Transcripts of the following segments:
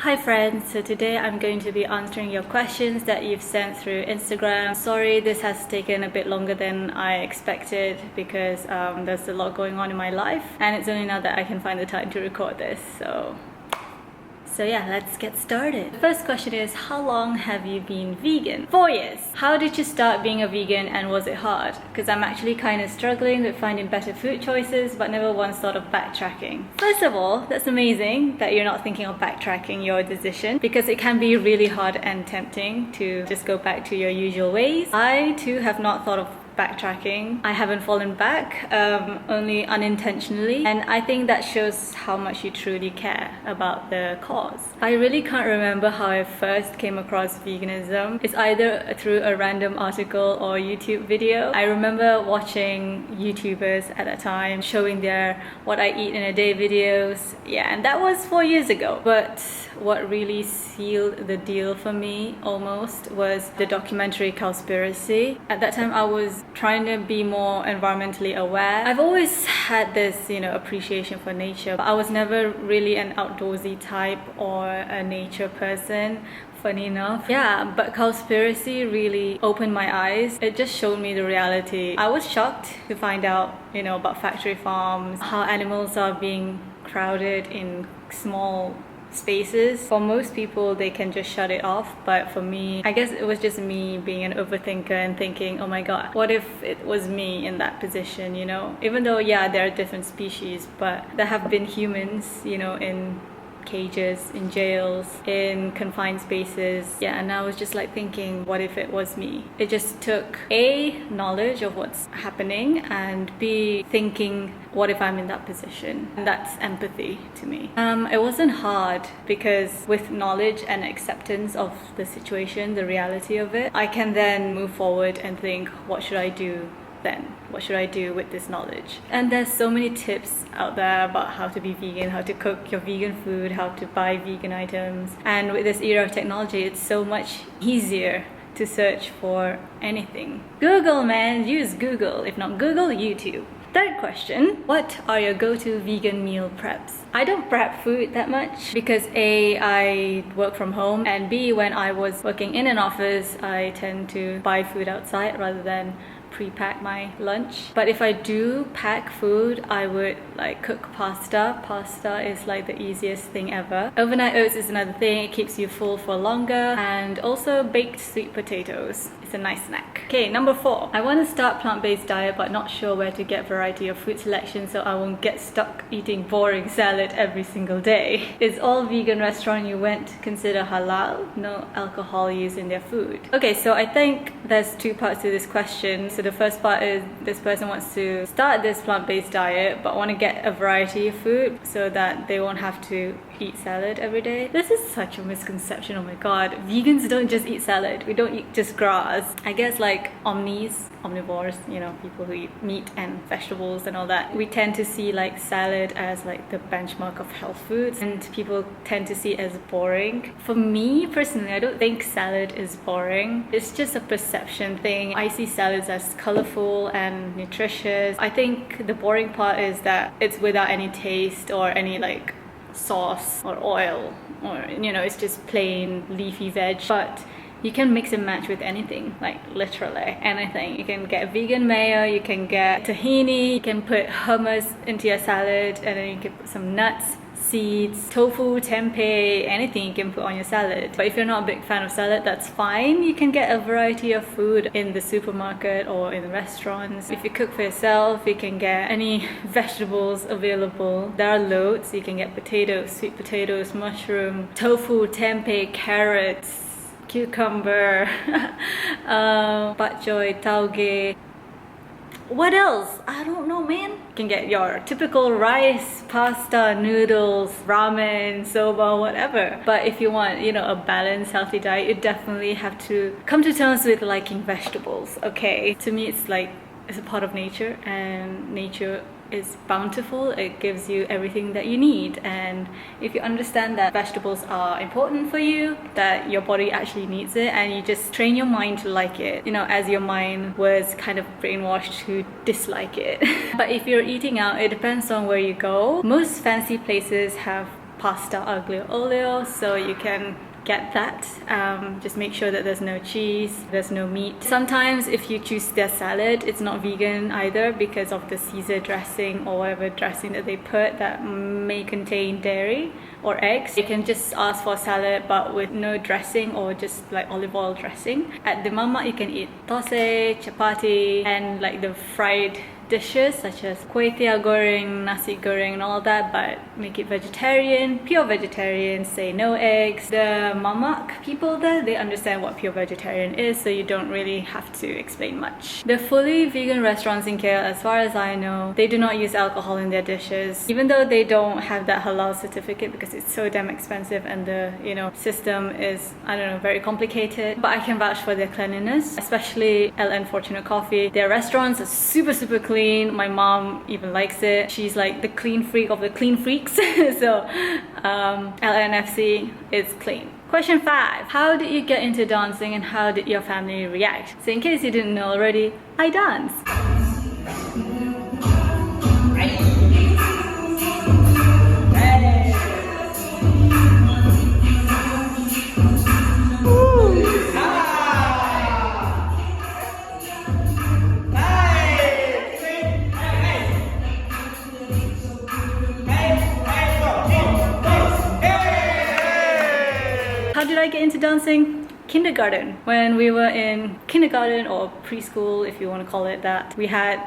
Hi friends, so today I'm going to be answering your questions that you've sent through Instagram. Sorry this has taken a bit longer than I expected because there's a lot going on in my life and it's only now that I can find the time to record this. So yeah, let's get started. The first question is, how long have you been vegan? 4 years. How did you start being a vegan and was it hard? Because I'm actually kind of struggling with finding better food choices but never once thought of backtracking. First of all, that's amazing that you're not thinking of backtracking your decision because it can be really hard and tempting to just go back to your usual ways. I too have not thought of backtracking. I haven't fallen back, only unintentionally, and I think that shows how much you truly care about the cause. I really can't remember how I first came across veganism. It's either through a random article or YouTube video. I remember watching YouTubers at that time showing their what I eat in a day videos, yeah, and that was 4 years ago. But what really sealed the deal for me almost was the documentary Cowspiracy. At that time I was trying to be more environmentally aware. I've always had this, appreciation for nature, but I was never really an outdoorsy type or a nature person, funny enough. Yeah, but Cowspiracy really opened my eyes. It just showed me the reality. I was shocked to find out, about factory farms, how animals are being crowded in small spaces. For most people they can just shut it off, but for me, I guess it was just me being an overthinker and thinking, oh my god, what if it was me in that position, even though yeah, there are different species, but there have been humans, in cages, in jails, in confined spaces. Yeah, and I was just like thinking, what if it was me? It just took A, knowledge of what's happening, and B, thinking, what if I'm in that position? And that's empathy to me. It wasn't hard because with knowledge and acceptance of the situation, the reality of it, I can then move forward and think, what should I do then? What should I do with this knowledge? And there's so many tips out there about how to be vegan, how to cook your vegan food, how to buy vegan items. And with this era of technology, it's so much easier to search for anything. Google, man, use Google. If not Google, YouTube. Third question, what are your go-to vegan meal preps? I don't prep food that much because A, I work from home, and B, when I was working in an office, I tend to buy food outside rather than pre-pack my lunch. But if I do pack food, I would cook pasta. Pasta is the easiest thing ever. Overnight oats is another thing. It keeps you full for longer. And also baked sweet potatoes. It's a nice snack. Okay, number 4. I want to start plant-based diet but not sure where to get variety of food selection so I won't get stuck eating boring salad every single day. Is all vegan restaurant you went consider halal? No alcohol used in their food. Okay, so I think there's 2 parts to this question. So the first part is this person wants to start this plant-based diet but want to get a variety of food so that they won't have to eat salad every day. This is such a misconception, oh my god. Vegans don't just eat salad. We don't eat just grass. I guess omnivores, people who eat meat and vegetables and all that, we tend to see salad as the benchmark of health foods, and people tend to see it as boring. For me personally, I don't think salad is boring. It's just a perception thing. I see salads as colorful and nutritious. I think the boring part is that it's without any taste or any sauce or oil, or it's just plain leafy veg. But you can mix and match with anything, literally anything. You can get vegan mayo, you can get tahini, you can put hummus into your salad, and then you can put some nuts, seeds, tofu, tempeh, anything you can put on your salad. But if you're not a big fan of salad, that's fine. You can get a variety of food in the supermarket or in restaurants. If you cook for yourself, you can get any vegetables available. There are loads. You can get potatoes, sweet potatoes, mushroom, tofu, tempeh, carrots, cucumber, bok choy, tauge. What else? I don't know, man. You can get your typical rice, pasta, noodles, ramen, soba, whatever. But if you want, a balanced, healthy diet, you definitely have to come to terms with liking vegetables, okay? To me, it's a part of nature, and nature is bountiful. It gives you everything that you need, and if you understand that vegetables are important for you, that your body actually needs it, and you just train your mind to like it, as your mind was kind of brainwashed to dislike it. But if you're eating out, it depends on where you go. Most fancy places have pasta aglio olio, so you can get that. Just make sure that there's no cheese, there's no meat. Sometimes if you choose their salad, it's not vegan either because of the Caesar dressing or whatever dressing that they put that may contain dairy or eggs. You can just ask for salad but with no dressing or just like olive oil dressing. At the mama you can eat thosai, chapati, and like the fried dishes such as kway teow goreng, nasi goreng and all that, but make it vegetarian, pure vegetarian, say no eggs. The mamak people there, they understand what pure vegetarian is, so you don't really have to explain much. The fully vegan restaurants in KL, as far as I know, they do not use alcohol in their dishes, even though they don't have that halal certificate because it's so damn expensive and the system is, I don't know, very complicated. But I can vouch for their cleanliness, especially LN Fortunate Coffee. Their restaurants are super clean. My mom even likes it. She's like the clean freak of the clean freaks. So LNFC is clean. Question 5. How did you get into dancing and how did your family react? So in case you didn't know already, I dance. How did I get into dancing? Kindergarten. When we were in kindergarten or preschool, if you want to call it that, we had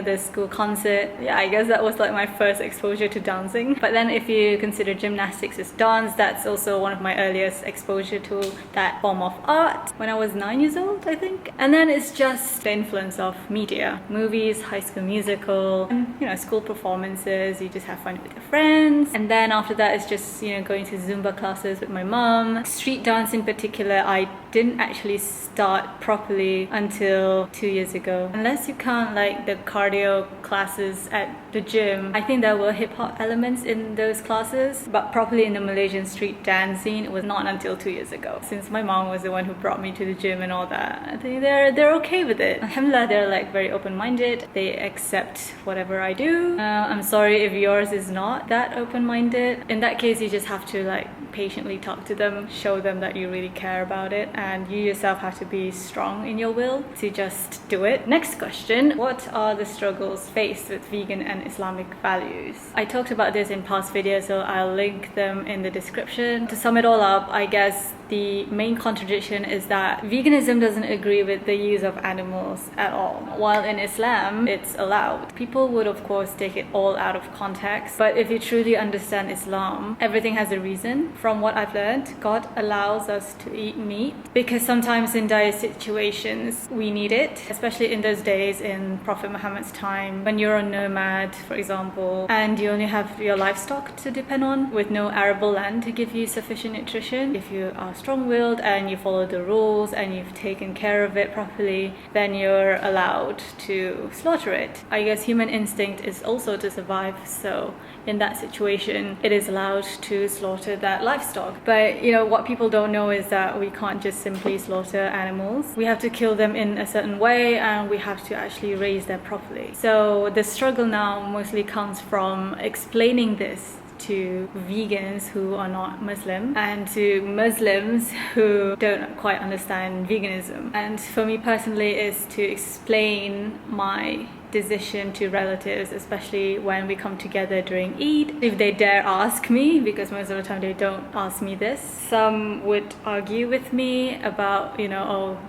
the school concert. Yeah, I guess that was like my first exposure to dancing. But then if you consider gymnastics as dance, that's also one of my earliest exposure to that form of art when I was 9 years old, I think. And then it's just the influence of media, movies, High School Musical, and school performances. You just have fun with your friends. And then after that, it's just going to Zumba classes with my mom. Street dance in particular, I didn't actually start properly until 2 years ago. Unless you count like the cardio classes at the gym, I think there were hip-hop elements in those classes, but properly in the Malaysian street dance scene, it was not until 2 years ago. Since my mom was the one who brought me to the gym and all that, I think they're okay with it. Alhamdulillah, they're like very open-minded. They accept whatever I do. I'm sorry if yours is not that open-minded. In that case, you just have to like patiently talk to them, show them that you really care about it, and you yourself have to be strong in your will to just do it. Next question. What are the struggles faced with vegan and Islamic values? I talked about this in past videos, so I'll link them in the description. To sum it all up, I guess the main contradiction is that veganism doesn't agree with the use of animals at all, while in Islam it's allowed. People would of course take it all out of context, but if you truly understand Islam, everything has a reason. From what I've learned, God allows us to eat meat because sometimes in dire situations we need it, especially in those days in Prophet Muhammad's time when you're a nomad, for example, and you only have your livestock to depend on with no arable land to give you sufficient nutrition. If you are strong-willed and you follow the rules and you've taken care of it properly, then you're allowed to slaughter it. I guess human instinct is also to survive, so in that situation it is allowed to slaughter that livestock. But what people don't know is that we can't just simply slaughter animals. We have to kill them in a certain way and we have to actually raise them properly. So the struggle now mostly comes from explaining this to vegans who are not Muslim and to Muslims who don't quite understand veganism. And for me personally is to explain my decision to relatives, especially when we come together during Eid, if they dare ask me, because most of the time they don't ask me this. Some would argue with me about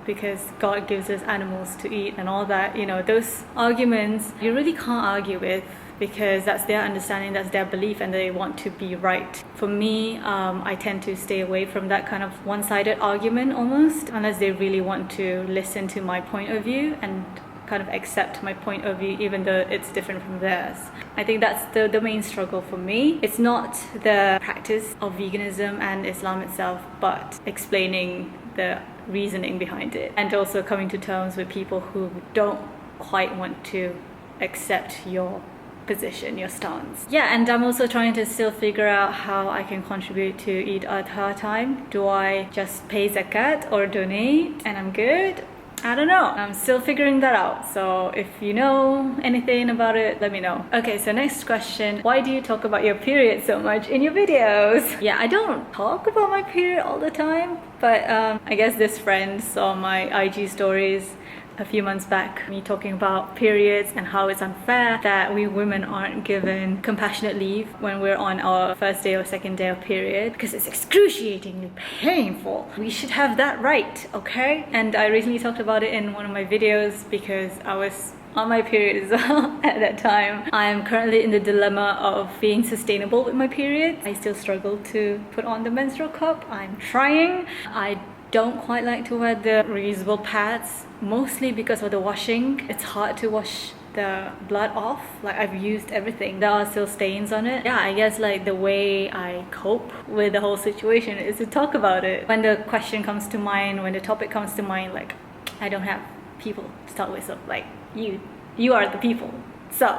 because God gives us animals to eat and all that. Those arguments you really can't argue with, because that's their understanding, that's their belief, and they want to be right. For me, I tend to stay away from that kind of one-sided argument almost, unless they really want to listen to my point of view and kind of accept my point of view even though it's different from theirs. I think that's the main struggle for me. It's not the practice of veganism and Islam itself, but explaining the reasoning behind it, and also coming to terms with people who don't quite want to accept your position, your stance. Yeah, and I'm also trying to still figure out how I can contribute to Eid Adha time. Do I just pay zakat or donate and I'm good? I don't know. I'm still figuring that out. So if you know anything about it, let me know. Okay, so next question. Why do you talk about your period so much in your videos? Yeah, I don't talk about my period all the time, but I guess this friend saw my IG stories a few months back, me talking about periods and how it's unfair that we women aren't given compassionate leave when we're on our first day or second day of period, because it's excruciatingly painful. We should have that right, okay? And I recently talked about it in one of my videos because I was on my period as well at that time. I'm currently in the dilemma of being sustainable with my period. I still struggle to put on the menstrual cup. I'm trying. I don't quite like to wear the reusable pads, mostly because of the washing. It's hard to wash the blood off. Like, I've used everything, there are still stains on it. Yeah, I guess like the way I cope with the whole situation is to talk about it. When the question comes to mind, when the topic comes to mind, like, I don't have people to talk with, so like you are the people. So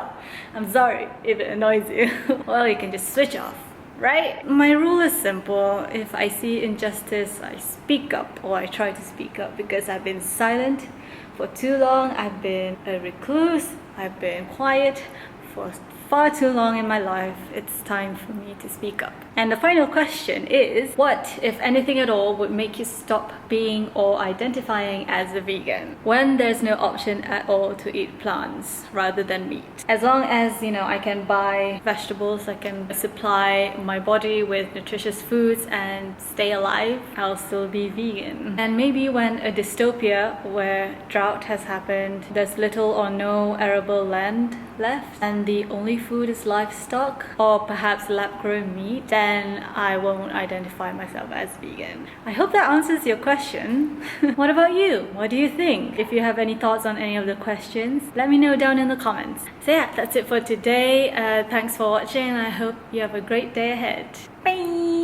I'm sorry if it annoys you. Well, you can just switch off, right? My rule is simple. If I see injustice, I speak up, or I try to speak up, because I've been silent for too long. I've been a recluse. I've been quiet for far too long in my life. It's time for me to speak up. And the final question is, what, if anything at all, would make you stop being or identifying as a vegan when there's no option at all to eat plants rather than meat? As long as, you know, I can buy vegetables, I can supply my body with nutritious foods and stay alive, I'll still be vegan. And maybe when a dystopia where drought has happened, there's little or no arable land left, and the only food is livestock or perhaps lab-grown meat, then I won't identify myself as vegan. I hope that answers your question. What about you? What do you think? If you have any thoughts on any of the questions, let me know down in the comments. So yeah, that's it for today. Thanks for watching, and I hope you have a great day ahead. Bye!